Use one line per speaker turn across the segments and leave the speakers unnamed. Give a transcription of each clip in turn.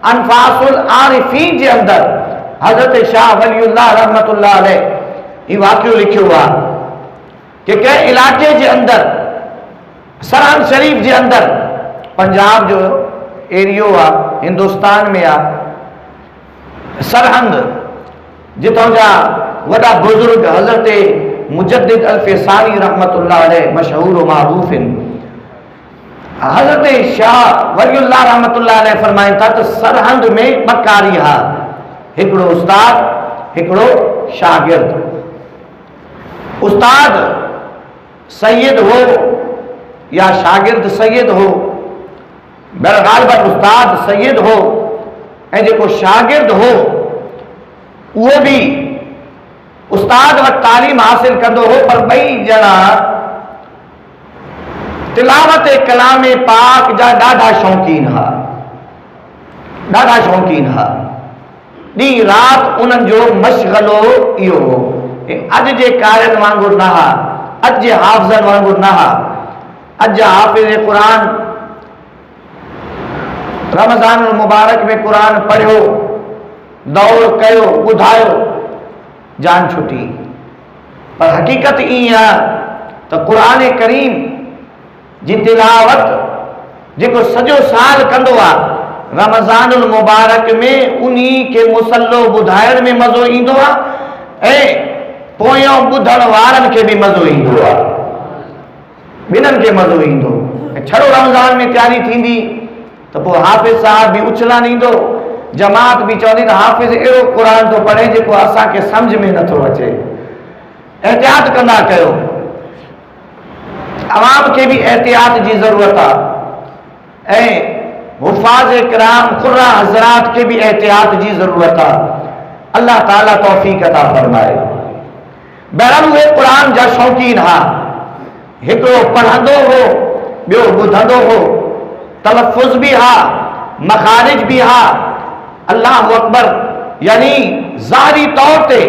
अनफासुल आरिफीन जे अंदर हज़रत शाह वलीउल्लाह रहमतुल्लाह अलैह ये वाक़ियो लिखियो आहे कि कंहिं इलाइक़े जे अंदर सरहंद शरीफ जे अंदर पंजाब जो एरियो आहे हिंदुस्तान में आहे सरहंद जितों जा वॾा बुज़ुर्ग हज़रत मुजद्दिद अल-फ़ैसानी रहमतुल्लाह अलैह मशहूर व मारूफ़ आहिनि। हज़रत शाह वलीउल्लाह रहमतुल्लाह अलैह फरमाइनि था त सरहंद में ॿ कारी हा, हिकिड़ो उस्ताद हिकिड़ो शागिर्द। उस्ताद सैयद हो या शागिर्द सैयद हो, बहरगालिबन उस्ताद सैयद हो ऐं जेको शागिर्द हो उहो भी उस्ताद वटि तालीम हासिल कंदो हो, पर ॿई ॼणा तिलावत कलाम पाक जा ॾाढा शौक़ीन हा, ॾाढा शौक़ीन हा। ॾींहुं राति उन्हनि जो मशग़लो इहो हो। अॼु जे कारनि वांगुरु न हा, अॼु जे हाफ़िज़नि वांगुरु न हा। अॼु जा हाफ़िज़ क़ुरान रमज़ान मुबारक में क़ुरान पढ़ियो, दौड़ कयो, ॿुधायो, जान छुटी। पर हक़ीक़त ईअं आहे त क़ुरान करीम जी तिलावत जेको सॼो साल कंदो आहे, रमज़ानुल मुबारक में उन्ही खे मुसल्लो ॿुधाइण में मज़ो ईंदो आहे ऐं पोयों ॿुधण वारनि खे बि मज़ो ईंदो आहे, ॿिन्हिनि खे मज़ो ईंदो। ऐं छड़ो रमज़ान में तयारी थींदी त पोइ हाफ़िज़ साहब बि उछला ॾींदो, जमात बि चवंदी त हाफ़िज़ अहिड़ो क़ुरान थो पढ़े जेको असांखे सम्झ में नथो अचे। एहतियात कंदा कयो, अवाम खे बि एहतियात जी ज़रूरत आहे ऐं हुफ़ाज़ किराम क़ुर्रा हज़रात खे बि एहतियात जी ज़रूरत आहे। अल्लाह ताला तौफ़ीक़ अता फरमाए। बहरहाल उहे क़ुरान जा शौक़ीन हा, हिकिड़ो पढ़ंदो हो, ॿियो ॿुधंदो हो, तलफ़ुज़ भी हा, मखारिज भी हा। अल्लाह अकबर यानी ज़ाहिरी तौर ते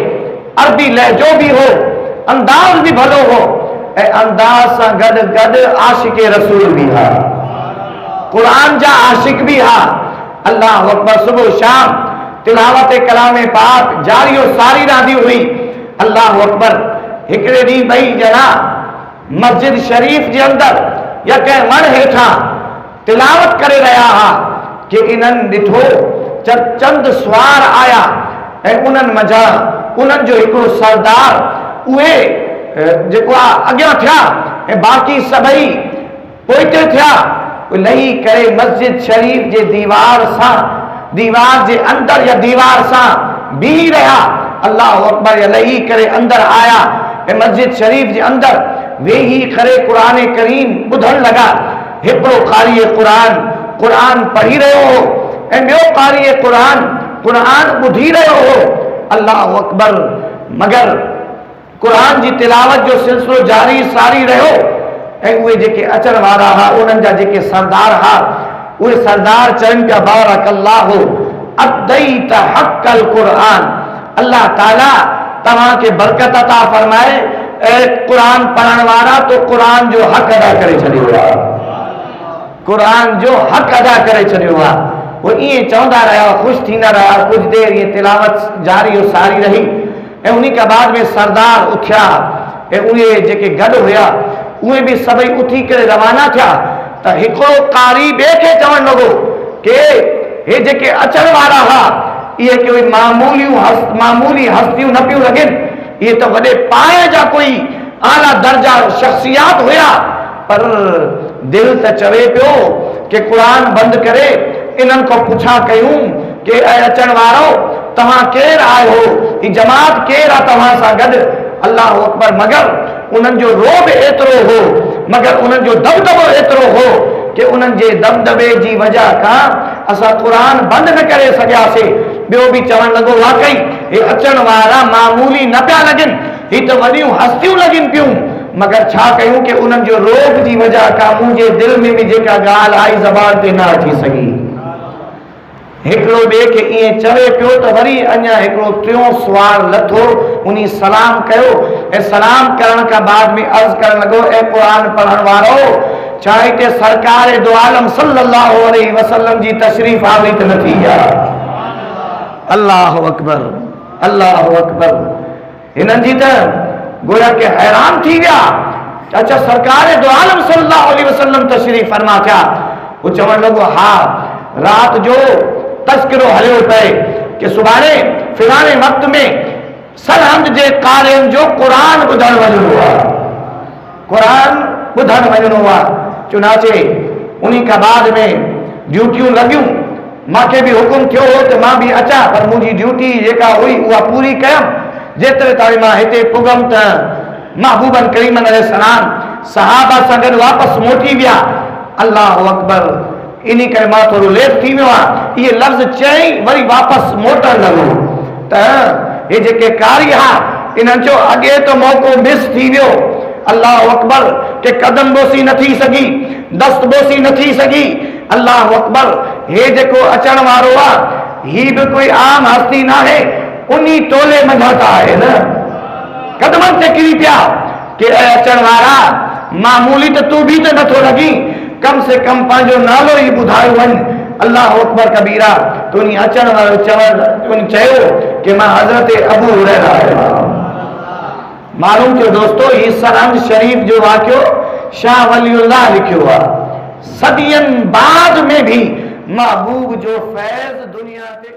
अरबी लहजो भी हो, अंदाज़ भी भलो हो ऐं अंदाज़ सां गॾु गॾु आशिक़े रसूल भी हा, क़ुरान जा आशिक भी हा। अल्लाह अकबर सुबह शाम तिलावत कलाम पाक जारियो सारी रहंदी हुई। अल्लाह अकबर हिकिड़े ॾींहुं ॿई ॼणा मस्जिद शरीफ जे अंदर या कंहिं वण हेठां तिलावत करे रहिया हा कि इन्हनि ॾिठो चंद सुवार आया ऐं उन्हनि मंझां उन्हनि जो हिकिड़ो सरदार उहे जेको आहे अॻियां थिया ऐं बाक़ी सभई पोइते थिया। लही करे मस्जिद शरीफ जे दीवार सां, दीवार जे अंदर या दीवार सां बीही रहिया। अल्लाह अकबर लही करे अंदर आया ऐं मस्जिद शरीफ जे अंदर वेही करे क़ुरान करीम ॿुधण लॻा। हिकिड़ो क़ारी क़ुरान क़ुरान पढ़ी रहियो हो ऐं ॿियो क़ारी क़ुरान ॿुधी रहियो हो। अल्लाह अकबर मगर क़ुरान जी तिलावत जो सिलसिलो जारी सारी रहियो ऐं उहे जेके अचण वारा हा, उन्हनि जा जेके सरदार हा, उहे सरदार चवनि पिया बारकल्लाहु अदईत हक़ल क़ुरान, अल्लाह ताला तव्हांखे बरकत अता फरमाए। ऐं क़ुरान पढ़ण वारा तो क़ुरान जो हक़ अदा करे छॾियो आहे, क़ुरान जो हक़ अदा करे छॾियो आहे। वो ईअं चवंदा रहिया, ख़ुशि थींदा रहिया। कुछ देर ये तिलावत जारी सारी रही ऐं उन्हीं के बाद में सरदार उथिया ऐं उहे जेके गॾु हुया उहे बि सभई उथी करे रवाना थिया त हिकिड़ो कारी ॿिए खे चवणु लॻो कि हे जेके अचण वारा हा इहे कोई मामूली हस्तियूं न पियूं लॻनि, इहे त वॾे पाए जा कोई आला दर्जा शख़्सियात हुया। पर दिल त चवे पियो कि क़ुरान बंदि करे इन्हनि खां पुछा कयूं कि अचण वारो तव्हां केरु आयो, ही जमात केरु आहे तव्हां सां गॾु। अल्लाह अकबर मगर उन्हनि जो रोब एतिरो हो, मगर उन्हनि जो दबदबो एतिरो हो कि उन्हनि जे दबदबे जी वजह खां असां क़ुरान बंदि न करे सघियासीं। ॿियो बि चवणु लॻो वाकई हे अचण वारा मामूली न पिया लॻनि, ही त वॾियूं हस्तियूं लॻनि पियूं, मगर छा कयूं कि उन्हनि जो रोब जी वजह खां मुंहिंजे दिलि में बि जेका ॻाल्हि आई ज़बान ते न अची सघी। हिकिड़ो ॿिए खे ईअं चवे पियो त वरी अञा हिकिड़ो टियों सुवाल लथो, उन्ही सलाम कयो ऐं सलाम करण खां बाद में अर्ज़ करणु लॻो, ऐं क़ुरान पढ़ण वारो चाहे ते सरकार दो आलम सल्लल्लाहु अलैहि वसल्लम जी तशरीफ आवी त न थी या। अल्लाह अकबर, अल्लाह अकबर। हिननि जी त गोया के हैरान थी विया। अच्छा सरकार दो आलम सल्लल्लाहु अलैहि वसल्लम तशरीफ फरमा थिया। वो चवण लॻो हा रात जो तस्करो हलियो पए कि सुभाणे फिलाने वक्त में सरहंद जे कारियन जो कुरान ॿुधण वञिणो आहे, कुरान ॿुधण वञिणो आहे। चुनाचे उन्हीं का बाद में ड्यूटियूं लॻियूं। मूंखे बि हुकुम थियो हो त मां बि अचां, पर मुंहिंजी ड्यूटी जेका हुई उहा पूरी कयमि। जेतिरे ताईं मां हिते पुगम त महबूबन करीमन अलैहिस्सलाम सहाबा सां गॾु वापसि मोटी विया। अल्लाह अकबर। इन करे मां थोरो लेट थी वियो आहे। इहे लफ़्ज़ चई वरी वापसि मोटण लॻो त हे जेके कारी हा इन्हनि जो अॻे त मौक़ो मिस थी वियो। अल्लाह अकबर के कदम बोसी न थी सघी, दस्त बोसी न थी सघी। अल्लाह अकबर। हे जेको अचण वारो आहे ही बि कोई आम हस्ती न आहे, उन्हीं टोले मंझां त आहे न। कदमनि ते किरी पिया कि अचण वारा मामूली त तू बि त नथो लॻी, कम से कम पंहिंजो नालो ई ॿुधायो वञ। अल्लाह अकबर कबीरा। तो उन्हीं अचण वारो चवण चयो कि मां हज़रत अबू हुरैरा आहियां। मालूम थियो दोस्तों ही सरहंद शरीफ जो वाक़ियो शाह वलीउल्लाह लिखियो आहे। सदियन बाद में भी महबूब जो फैज़ दुनिया ते